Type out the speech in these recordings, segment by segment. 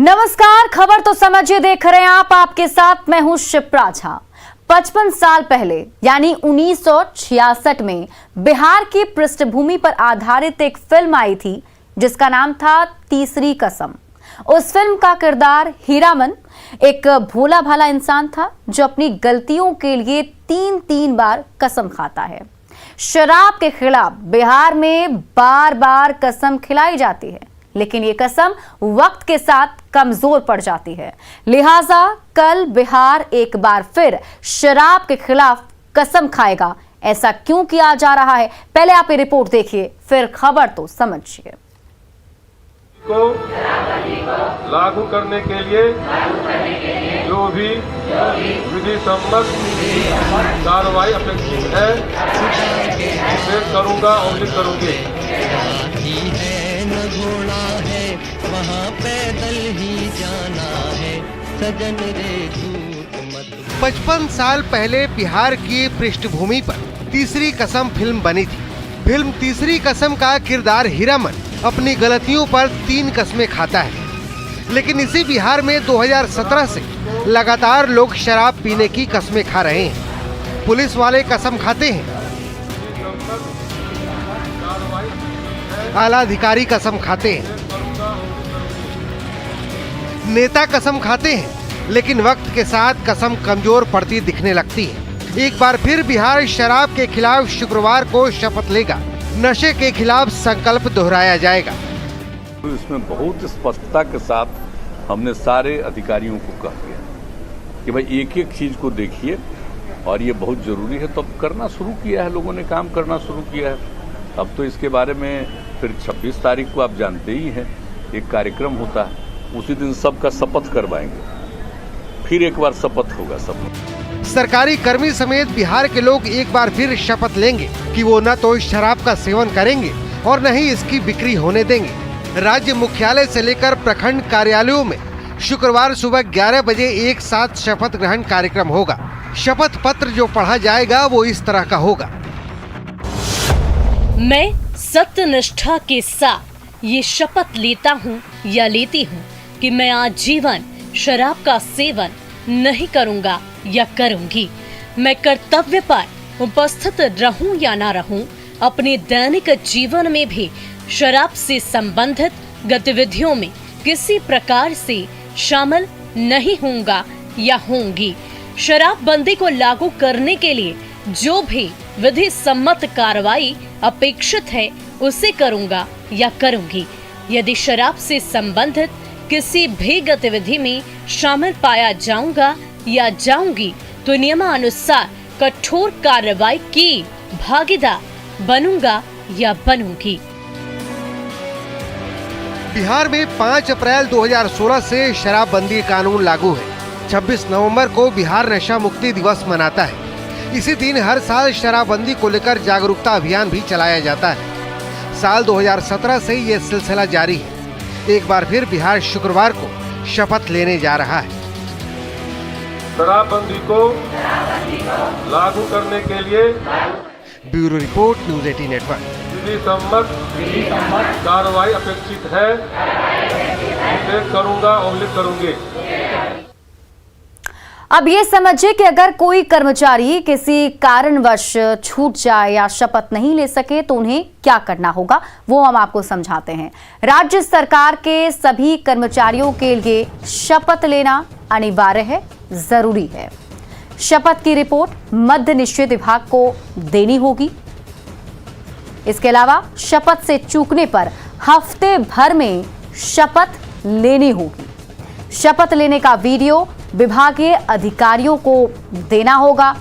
नमस्कार, खबर तो समझिए देख रहे हैं आप। आपके साथ मैं हूं शिप्रा झा। 55 साल पहले यानी 1966 में बिहार की पृष्ठभूमि पर आधारित एक फिल्म आई थी जिसका नाम था तीसरी कसम। उस फिल्म का किरदार हीरामन एक भोला भाला इंसान था जो अपनी गलतियों के लिए तीन बार कसम खाता है। शराब के खिलाफ बिहार में बार बार कसम खिलाई जाती है, लेकिन ये कसम वक्त के साथ कमजोर पड़ जाती है। लिहाजा कल बिहार एक बार फिर शराब के खिलाफ कसम खाएगा। ऐसा क्यों किया जा रहा है, पहले आप ये रिपोर्ट देखिए, फिर खबर तो समझिए। को लागू करने के लिए जो भी विधि सम्मत कार्रवाई अपेक्षित है उसे करूंगा और भी करूंगी। घोड़ा है वहाँ पैदल ही जाना है सजन रे झूठ मत। 55 साल पहले बिहार की पृष्ठभूमि पर तीसरी कसम फिल्म बनी थी। फिल्म तीसरी कसम का किरदार हीरामन अपनी गलतियों पर 3 कस्में खाता है, लेकिन इसी बिहार में 2017 से लगातार लोग शराब पीने की कस्में खा रहे हैं। पुलिस वाले कसम खाते हैं, आला अधिकारी कसम खाते हैं, नेता कसम खाते हैं, लेकिन वक्त के साथ कसम कमजोर पड़ती दिखने लगती है। एक बार फिर बिहार शराब के खिलाफ शुक्रवार को शपथ लेगा। नशे के खिलाफ संकल्प दोहराया जाएगा। इसमें बहुत स्पष्टता के साथ हमने सारे अधिकारियों को कह दिया कि भाई एक एक चीज को देखिए और ये बहुत जरूरी है, तो अब करना शुरू किया है, लोगों ने काम करना शुरू किया है। अब तो इसके बारे में फिर 26 तारीख को आप जानते ही हैं एक कार्यक्रम होता है, उसी दिन सबका शपथ करवाएंगे, फिर एक बार शपथ होगा सब। सरकारी कर्मी समेत बिहार के लोग एक बार फिर शपथ लेंगे कि वो न तो शराब का सेवन करेंगे और न ही इसकी बिक्री होने देंगे। राज्य मुख्यालय से लेकर प्रखंड कार्यालयों में शुक्रवार सुबह 11 बजे एक साथ शपथ ग्रहण कार्यक्रम होगा। शपथ पत्र जो पढ़ा जाएगा वो इस तरह का होगा। मैं सत्यनिष्ठा के साथ ये शपथ लेता हूँ या लेती हूँ कि मैं आजीवन शराब का सेवन नहीं करूँगा या करूँगी। मैं कर्तव्य पर उपस्थित रहूँ या ना रहूँ, अपने दैनिक जीवन में भी शराब से संबंधित गतिविधियों में किसी प्रकार से शामिल नहीं होऊंगा या होंगी। शराबबंदी को लागू करने के लिए जो भी विधि सम्मत कार्रवाई अपेक्षित है उसे करूंगा या करूंगी। यदि शराब से संबंधित किसी भी गतिविधि में शामिल पाया जाऊंगा या जाऊंगी तो नियमानुसार कठोर कार्रवाई की भागीदार बनूंगा या बनूंगी। बिहार में 5 अप्रैल 2016 से शराबबंदी कानून लागू है। 26 नवंबर को बिहार नशा मुक्ति दिवस मनाता है। इसी दिन हर साल शराबबंदी को लेकर जागरूकता अभियान भी चलाया जाता है। साल 2017 से ये सिलसिला जारी है। एक बार फिर बिहार शुक्रवार को शपथ लेने जा रहा है। शराबबंदी को लागू करने के लिए ब्यूरो रिपोर्ट, न्यूज़ 18 नेटवर्क। विधि सम्मत कार्रवाई अपेक्षित है उसे करूंगा और भी करूंगी। अब ये समझिए कि अगर कोई कर्मचारी किसी कारणवश छूट जाए या शपथ नहीं ले सके तो उन्हें क्या करना होगा, वो हम आपको समझाते हैं। राज्य सरकार के सभी कर्मचारियों के लिए शपथ लेना अनिवार्य है, जरूरी है। शपथ की रिपोर्ट मद्य निषेध विभाग को देनी होगी। इसके अलावा शपथ से चूकने पर हफ्ते भर में शपथ लेनी होगी। शपथ लेने का वीडियो विभागीय अधिकारियों को देना होगा।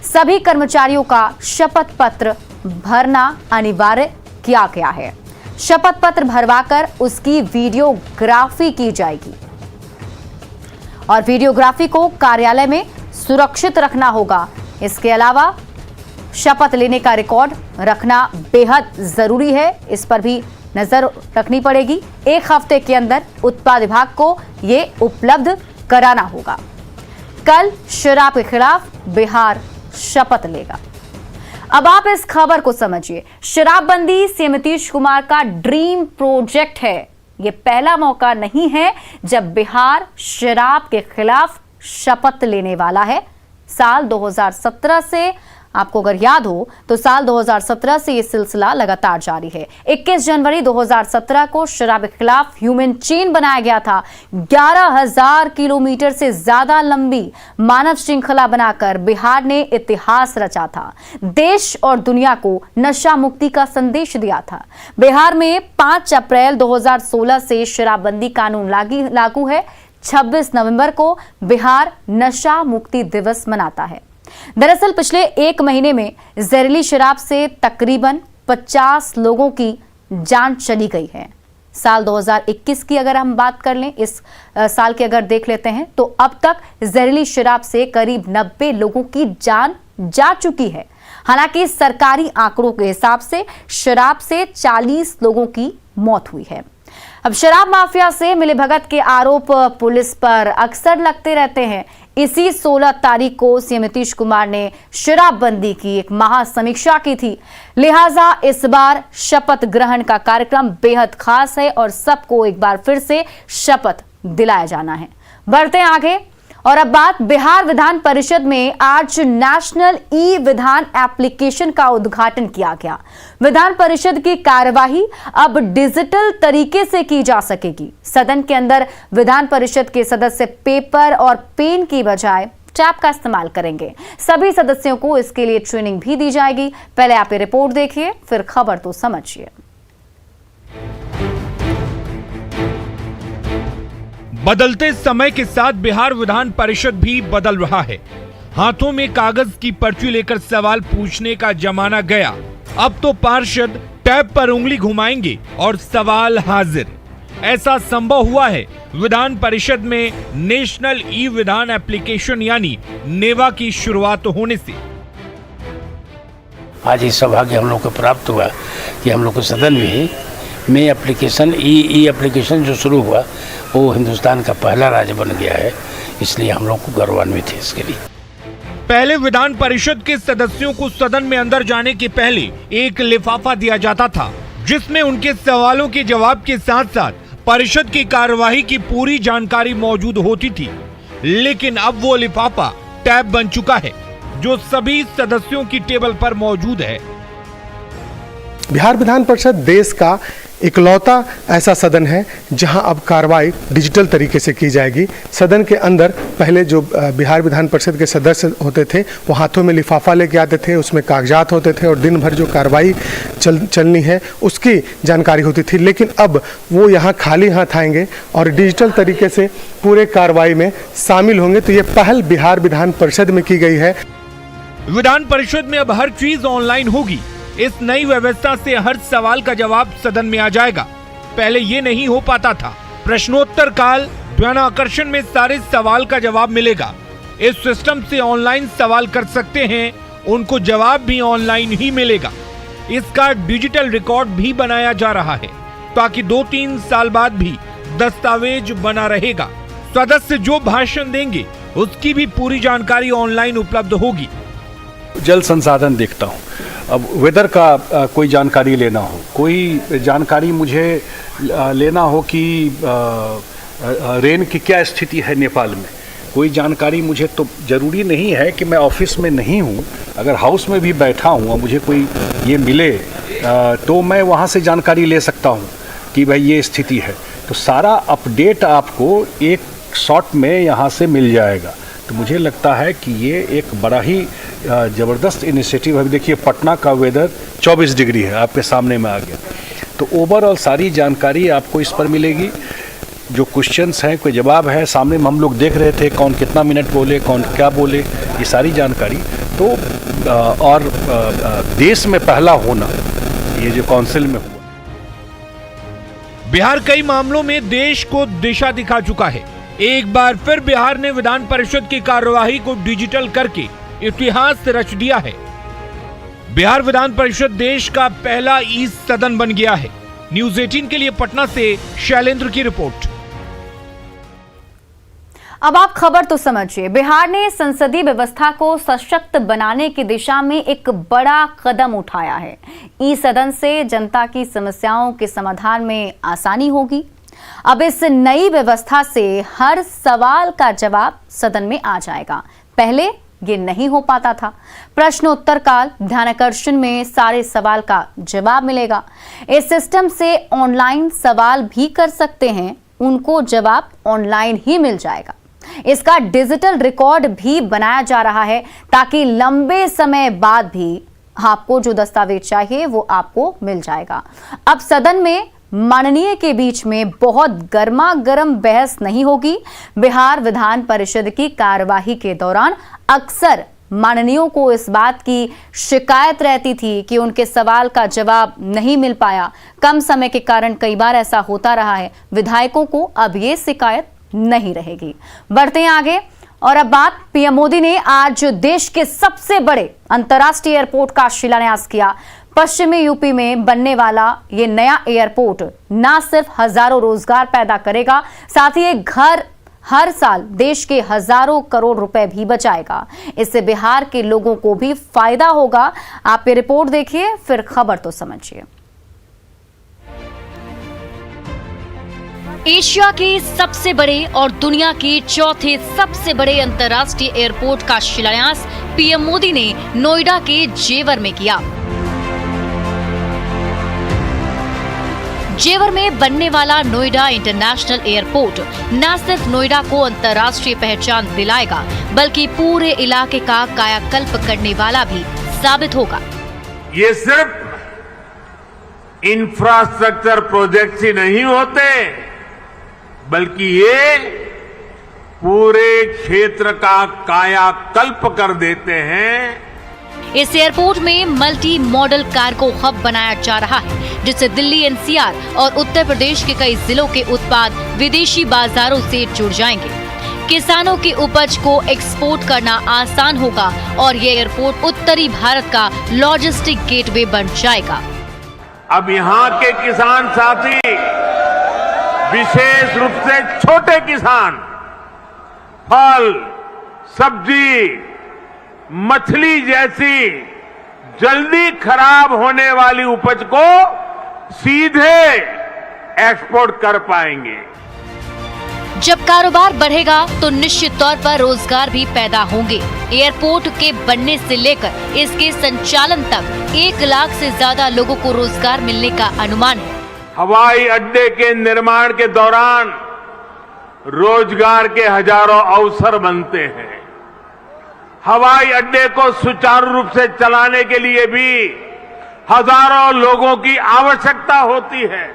सभी कर्मचारियों का शपथ पत्र भरना अनिवार्य किया गया है। शपथ पत्र भरवाकर उसकी वीडियोग्राफी की जाएगी और वीडियोग्राफी को कार्यालय में सुरक्षित रखना होगा। इसके अलावा शपथ लेने का रिकॉर्ड रखना बेहद जरूरी है, इस पर भी नजर रखनी पड़ेगी। 1 हफ्ते के अंदर उत्पाद विभाग को ये उपलब्ध कराना होगा। कल शराब के खिलाफ बिहार शपथ लेगा। अब आप इस खबर को समझिए। शराबबंदी सीएम नीतीश कुमार का ड्रीम प्रोजेक्ट है। ये पहला मौका नहीं है जब बिहार शराब के खिलाफ शपथ लेने वाला है। साल 2017 से, आपको अगर याद हो तो साल 2017 से ये सिलसिला लगातार जारी है। 21 जनवरी 2017 को शराब के खिलाफ ह्यूमन चेन बनाया गया था। 11,000 किलोमीटर से ज्यादा लंबी मानव श्रृंखला बनाकर बिहार ने इतिहास रचा था। देश और दुनिया को नशा मुक्ति का संदेश दिया था। बिहार में 5 अप्रैल 2016 से शराबबंदी कानून लागू है। 26 नवंबर को बिहार नशा मुक्ति दिवस मनाता है। दरअसल पिछले 1 महीने में जहरीली शराब से तकरीबन 50 लोगों की जान चली गई है। साल 2021 की अगर हम बात कर लें, इस साल की अगर देख लेते हैं तो अब तक जहरीली शराब से करीब 90 लोगों की जान जा चुकी है। हालांकि सरकारी आंकड़ों के हिसाब से शराब से 40 लोगों की मौत हुई है। अब शराब माफिया से मिलीभगत के आरोप पुलिस पर अक्सर लगते रहते हैं। इसी 16 तारीख को सीएम नीतीश कुमार ने शराबबंदी की एक महासमीक्षा की थी। लिहाजा इस बार शपथ ग्रहण का कार्यक्रम बेहद खास है और सबको एक बार फिर से शपथ दिलाया जाना है। बढ़ते हैं आगे और अब बात बिहार विधान परिषद में आज नेशनल ई विधान एप्लीकेशन का उद्घाटन किया गया। विधान परिषद की कार्यवाही अब डिजिटल तरीके से की जा सकेगी। सदन के अंदर विधान परिषद के सदस्य पेपर और पेन की बजाय टैब का इस्तेमाल करेंगे। सभी सदस्यों को इसके लिए ट्रेनिंग भी दी जाएगी। पहले आप ये रिपोर्ट देखिए, फिर खबर तो समझिए। बदलते समय के साथ बिहार विधान परिषद भी बदल रहा है। हाथों में कागज की पर्ची लेकर सवाल पूछने का जमाना गया। अब तो पार्षद टैब पर उंगली घुमाएंगे और सवाल हाजिर। ऐसा संभव हुआ है विधान परिषद में नेशनल ई विधान एप्लीकेशन यानी नेवा की शुरुआत होने से। आज इस सौभाग्य हम लोग को प्राप्त हुआ कि हम लोग को सदन में एप्लीकेशन ई एप्लीकेशन जो शुरू हुआ वो हिंदुस्तान का पहला राज्य बन गया है। इसलिए हम लोग को गौरवान्वित है इसके लिए। पहले विधान परिषद के सदस्यों को सदन में अंदर जाने के पहले एक लिफाफा दिया जाता था जिसमें उनके सवालों के जवाब के साथ साथ परिषद की कार्यवाही की पूरी जानकारी मौजूद होती थी। लेकिन अब वो लिफाफा टैब बन चुका है जो सभी सदस्यों की टेबल पर मौजूद है। बिहार विधान परिषद देश का इकलौता ऐसा सदन है जहां अब कार्रवाई डिजिटल तरीके से की जाएगी। सदन के अंदर पहले जो बिहार विधान परिषद के सदस्य होते थे वो हाथों में लिफाफा लेके आते थे, उसमें कागजात होते थे और दिन भर जो कार्रवाई चलनी है उसकी जानकारी होती थी। लेकिन अब वो यहाँ खाली हाथ आएंगे और डिजिटल तरीके से पूरे कार्रवाई में शामिल होंगे। तो ये पहल बिहार विधान परिषद में की गई है। विधान परिषद में अब हर चीज ऑनलाइन होगी। इस नई व्यवस्था से हर सवाल का जवाब सदन में आ जाएगा। पहले ये नहीं हो पाता था। प्रश्नोत्तर काल ध्यानाकर्षण में सारे सवाल का जवाब मिलेगा। इस सिस्टम से ऑनलाइन सवाल कर सकते हैं, उनको जवाब भी ऑनलाइन ही मिलेगा। इसका डिजिटल रिकॉर्ड भी बनाया जा रहा है ताकि 2-3 साल बाद भी दस्तावेज बना रहेगा। सदस्य जो भाषण देंगे उसकी भी पूरी जानकारी ऑनलाइन उपलब्ध होगी। जल संसाधन देखता हूँ, अब वेदर का कोई जानकारी लेना हो, कोई जानकारी मुझे लेना हो कि रेन की क्या स्थिति है नेपाल में, कोई जानकारी मुझे, तो ज़रूरी नहीं है कि मैं ऑफिस में नहीं हूँ, अगर हाउस में भी बैठा हूँ और मुझे कोई ये मिले तो मैं वहाँ से जानकारी ले सकता हूँ कि भाई ये स्थिति है। तो सारा अपडेट आपको एक शॉट में यहाँ से मिल जाएगा। तो मुझे लगता है कि ये एक बड़ा ही ज़बरदस्त इनिशिएटिव है। देखिए पटना का वेदर 24 डिग्री है, आपके सामने में आ गया। तो ओवरऑल सारी जानकारी आपको इस पर मिलेगी। जो क्वेश्चंस हैं, कोई जवाब है, सामने में हम लोग देख रहे थे कौन कितना मिनट बोले, कौन क्या बोले, ये सारी जानकारी। तो और देश में पहला होना ये जो काउंसिल में हुआ। बिहार कई मामलों में देश को दिशा दिखा चुका है। एक बार फिर बिहार ने विधान परिषद की कार्यवाही को डिजिटल करके इतिहास रच दिया है। बिहार विधान परिषद देश का पहला ई सदन बन गया है। न्यूज़ 18 के लिए पटना से शैलेंद्र की रिपोर्ट। अब आप खबर तो समझिए। बिहार ने संसदीय व्यवस्था को सशक्त बनाने की दिशा में एक बड़ा कदम उठाया है। ई सदन से जनता की समस्याओं के समाधान में आसानी होगी। अब इस नई व्यवस्था से हर सवाल का जवाब सदन में आ जाएगा। पहले ये नहीं हो पाता था। प्रश्नोत्तर काल ध्यानाकर्षण में सारे सवाल का जवाब मिलेगा। इस सिस्टम से ऑनलाइन सवाल भी कर सकते हैं, उनको जवाब ऑनलाइन ही मिल जाएगा। इसका डिजिटल रिकॉर्ड भी बनाया जा रहा है ताकि लंबे समय बाद भी आपको जो दस्तावेज चाहिए वो आपको मिल जाएगा। अब सदन में माननीय के बीच में बहुत गर्मा गर्म बहस नहीं होगी। बिहार विधान परिषद की कार्यवाही के दौरान अक्सर माननीयों को इस बात की शिकायत रहती थी कि उनके सवाल का जवाब नहीं मिल पाया। कम समय के कारण कई बार ऐसा होता रहा है। विधायकों को अब ये शिकायत नहीं रहेगी। बढ़ते हैं आगे और अब बात पीएम मोदी ने आज देश के सबसे बड़े अंतर्राष्ट्रीय एयरपोर्ट का शिलान्यास किया। पश्चिमी यूपी में बनने वाला ये नया एयरपोर्ट न सिर्फ हजारों रोजगार पैदा करेगा, साथ ही ये घर हर साल देश के हजारों करोड़ रुपए भी बचाएगा। इससे बिहार के लोगों को भी फायदा होगा। आप ये रिपोर्ट देखिए, फिर खबर तो समझिए। एशिया के सबसे बड़े और दुनिया के चौथे सबसे बड़े अंतर्राष्ट्रीय एयरपोर्ट का शिलान्यास पीएम मोदी ने नोएडा के जेवर में किया। जेवर में बनने वाला नोएडा इंटरनेशनल एयरपोर्ट न सिर्फ नोएडा को अंतर्राष्ट्रीय पहचान दिलाएगा, बल्कि पूरे इलाके का कायाकल्प करने वाला भी साबित होगा। ये सिर्फ इंफ्रास्ट्रक्चर प्रोजेक्ट्स ही नहीं होते, बल्कि ये पूरे क्षेत्र का कायाकल्प कर देते हैं। इस एयरपोर्ट में मल्टी मॉडल कार्गो हब बनाया जा रहा है, जिससे दिल्ली एनसीआर और उत्तर प्रदेश के कई जिलों के उत्पाद विदेशी बाजारों से जुड़ जाएंगे। किसानों की उपज को एक्सपोर्ट करना आसान होगा और ये एयरपोर्ट उत्तरी भारत का लॉजिस्टिक गेटवे बन जाएगा। अब यहाँ के किसान साथी, विशेष रूप से छोटे किसान, फल, सब्जी, मछली जैसी जल्दी खराब होने वाली उपज को सीधे एक्सपोर्ट कर पाएंगे। जब कारोबार बढ़ेगा तो निश्चित तौर पर रोजगार भी पैदा होंगे। एयरपोर्ट के बनने से लेकर इसके संचालन तक 1 लाख से ज्यादा लोगों को रोजगार मिलने का अनुमान है। हवाई अड्डे के निर्माण के दौरान रोजगार के हजारों अवसर बनते हैं। हवाई अड्डे को सुचारू रूप से चलाने के लिए भी हजारों लोगों की आवश्यकता होती है।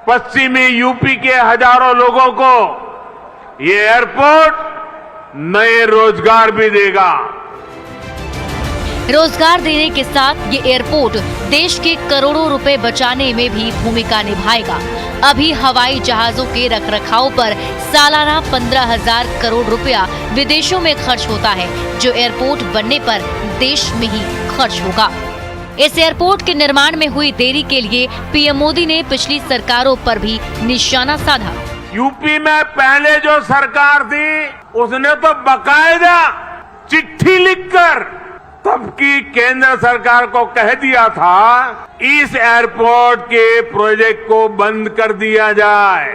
पश्चिमी यूपी के हजारों लोगों को ये एयरपोर्ट नए रोजगार भी देगा। रोजगार देने के साथ ये एयरपोर्ट देश के करोड़ों रुपए बचाने में भी भूमिका निभाएगा। अभी हवाई जहाजों के रखरखाव पर सालाना 15,000 करोड़ रुपया विदेशों में खर्च होता है, जो एयरपोर्ट बनने पर देश में ही खर्च होगा। इस एयरपोर्ट के निर्माण में हुई देरी के लिए पीएम मोदी ने पिछली सरकारों पर भी निशाना साधा। यूपी में पहले जो सरकार थी उसने तो बकायदा चिट्ठी लिखकर तब की केंद्र सरकार को कह दिया था इस एयरपोर्ट के प्रोजेक्ट को बंद कर दिया जाए।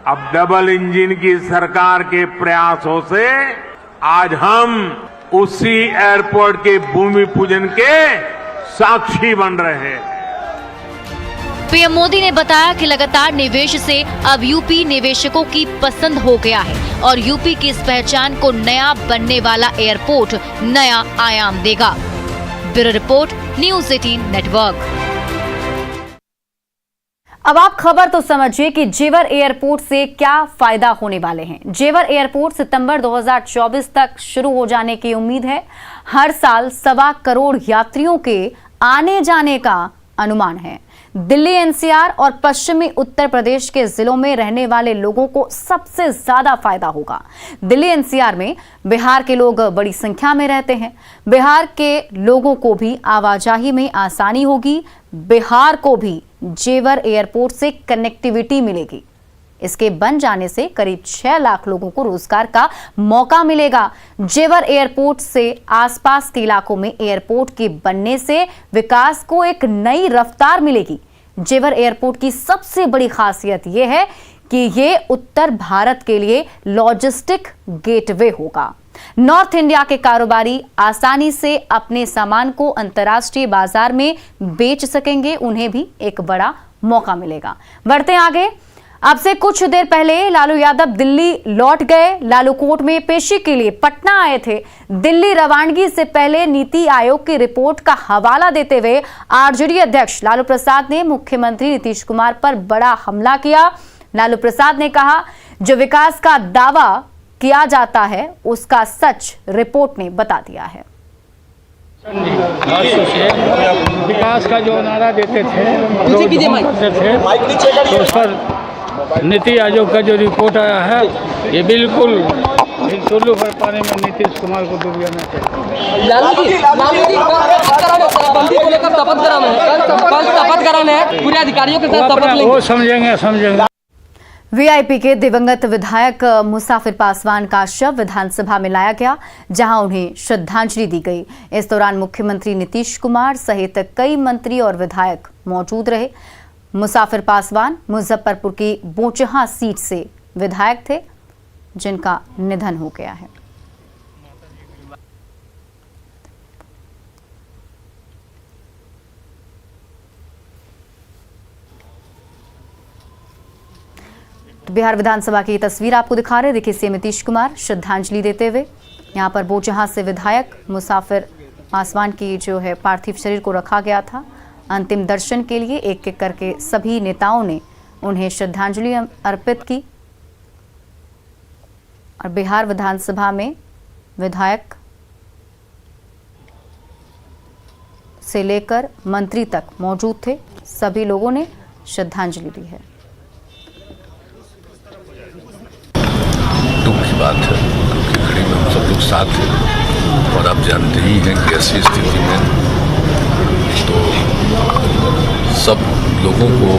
अब डबल इंजन की सरकार के प्रयासों से आज हम उसी एयरपोर्ट के भूमि पूजन के साक्षी बन रहे हैं। पीएम मोदी ने बताया कि लगातार निवेश से अब यूपी निवेशकों की पसंद हो गया है और यूपी की इस पहचान को नया बनने वाला एयरपोर्ट नया आयाम देगा। Bureau report, news 18 network. अब आप खबर तो समझिए कि जेवर एयरपोर्ट से क्या फायदा होने वाले हैं। जेवर एयरपोर्ट सितंबर 2024 तक शुरू हो जाने की उम्मीद है। हर साल 1.25 करोड़ यात्रियों के आने जाने का अनुमान है। दिल्ली एनसीआर और पश्चिमी उत्तर प्रदेश के जिलों में रहने वाले लोगों को सबसे ज्यादा फायदा होगा। दिल्ली एनसीआर में बिहार के लोग बड़ी संख्या में रहते हैं। बिहार के लोगों को भी आवाजाही में आसानी होगी। बिहार को भी जेवर एयरपोर्ट से कनेक्टिविटी मिलेगी। इसके बन जाने से करीब 6 लाख लोगों को रोजगार का मौका मिलेगा। जेवर एयरपोर्ट से आसपास के इलाकों में एयरपोर्ट के बनने से विकास को एक नई रफ्तार मिलेगी। जेवर एयरपोर्ट की सबसे बड़ी खासियत यह है कि ये उत्तर भारत के लिए लॉजिस्टिक गेटवे होगा। नॉर्थ इंडिया के कारोबारी आसानी से अपने सामान को अंतर्राष्ट्रीय बाजार में बेच सकेंगे, उन्हें भी एक बड़ा मौका मिलेगा। बढ़ते आगे, अब से कुछ देर पहले लालू यादव दिल्ली लौट गए। लालू कोर्ट में पेशी के लिए पटना आए थे। दिल्ली रवानगी से पहले नीति आयोग की रिपोर्ट का हवाला देते हुए आरजेडी अध्यक्ष लालू प्रसाद ने मुख्यमंत्री नीतीश कुमार पर बड़ा हमला किया। लालू प्रसाद ने कहा, जो विकास का दावा किया जाता है उसका सच रिपोर्ट ने बता दिया है। विकास का जो नारा देते थे तो उस पर नीति आयोग का जो रिपोर्ट आया है ये बिल्कुल टुल्लू भर पानी में नीतीश कुमार को डूब जाना चाहिए। पूरे अधिकारियों के साथ शपथ वो समझेंगे। वीआईपी के दिवंगत विधायक मुसाफिर पासवान का शव विधानसभा में लाया गया, जहां उन्हें श्रद्धांजलि दी गई। इस दौरान मुख्यमंत्री नीतीश कुमार सहित कई मंत्री और विधायक मौजूद रहे। मुसाफिर पासवान मुजफ्फरपुर की बोचहा सीट से विधायक थे, जिनका निधन हो गया है। तो बिहार विधानसभा की तस्वीर आपको दिखा रहे, देखिए सीएम नीतीश कुमार श्रद्धांजलि देते हुए। यहाँ पर बोचहा से विधायक मुसाफिर पासवान की जो है पार्थिव शरीर को रखा गया था अंतिम दर्शन के लिए। एक एक करके सभी नेताओं ने उन्हें श्रद्धांजलि अर्पित की और बिहार विधानसभा में विधायक से लेकर मंत्री तक मौजूद थे। सभी लोगों ने श्रद्धांजलि दी है। दुख की बात है क्योंकि खड़ी में हम सब लोग साथ हैं और आप जानते ही हैं कि ऐसी स्थिति में तो सब लोगों को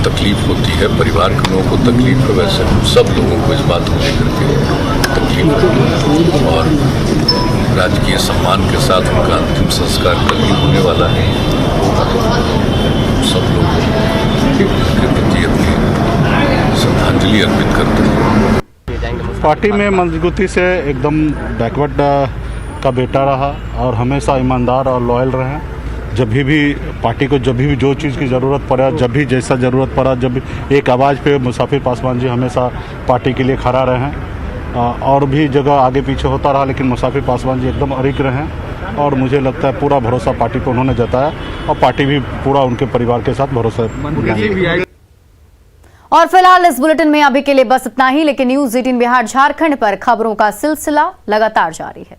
तकलीफ होती है, परिवार के लोगों को तकलीफ है, वैसे सब लोगों को इस बात को लेकर के तकलीफ है और राजकीय सम्मान के साथ उनका अंतिम संस्कार कल ही होने वाला है। सब लोग के प्रति अपनी श्रद्धांजलि अर्पित करते हैं। पार्टी में मजबूती से एकदम बैकवर्ड का बेटा रहा और हमेशा ईमानदार और लॉयल रहे। जब भी पार्टी को जब भी जो चीज़ की ज़रूरत पड़ा, जब भी जैसा ज़रूरत पड़ा, जब भी एक आवाज़ पे मुसाफिर पासवान जी हमेशा पार्टी के लिए खड़ा रहे। और भी जगह आगे पीछे होता रहा लेकिन मुसाफिर पासवान जी एकदम अड़िग रहे और मुझे लगता है पूरा भरोसा पार्टी को उन्होंने जताया और पार्टी भी पूरा उनके परिवार के साथ भरोसा। और फिलहाल इस बुलेटिन में अभी के लिए बस इतना ही, लेकिन न्यूज़ 18 बिहार झारखंड पर खबरों का सिलसिला लगातार जारी है।